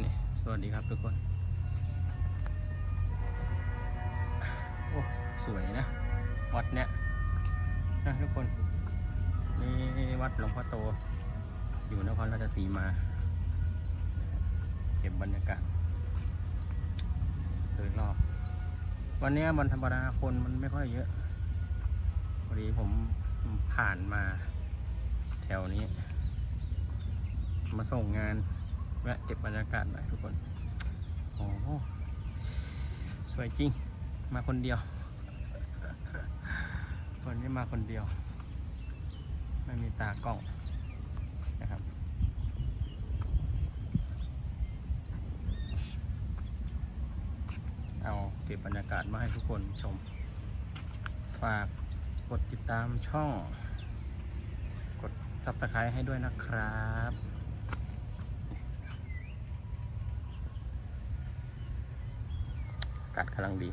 นี่สวัสดีครับทุกคนโอ้สวยนะวัดเนี้ยนะทุกคนนี่วัดหลวงพ่อโตอยู่นครราชสีมาเก็บบรรยากาศโดยรอบวันนี้วันธรรมดาคนมันไม่ค่อยเยอะพอดีผมผ่านมาแถวนี้มาส่งงานแวะเก็บบรรยากาศหน่อยทุกคนโอ้โหสวยจริงมาคนเดียววันนี้มาคนเดียวไม่มีตากล้องนะครับเอาเก็บบรรยากาศมาให้ทุกคนชมฝากกดติดตามช่องกด Subscribe ให้ด้วยนะครับอากาศกำลังดี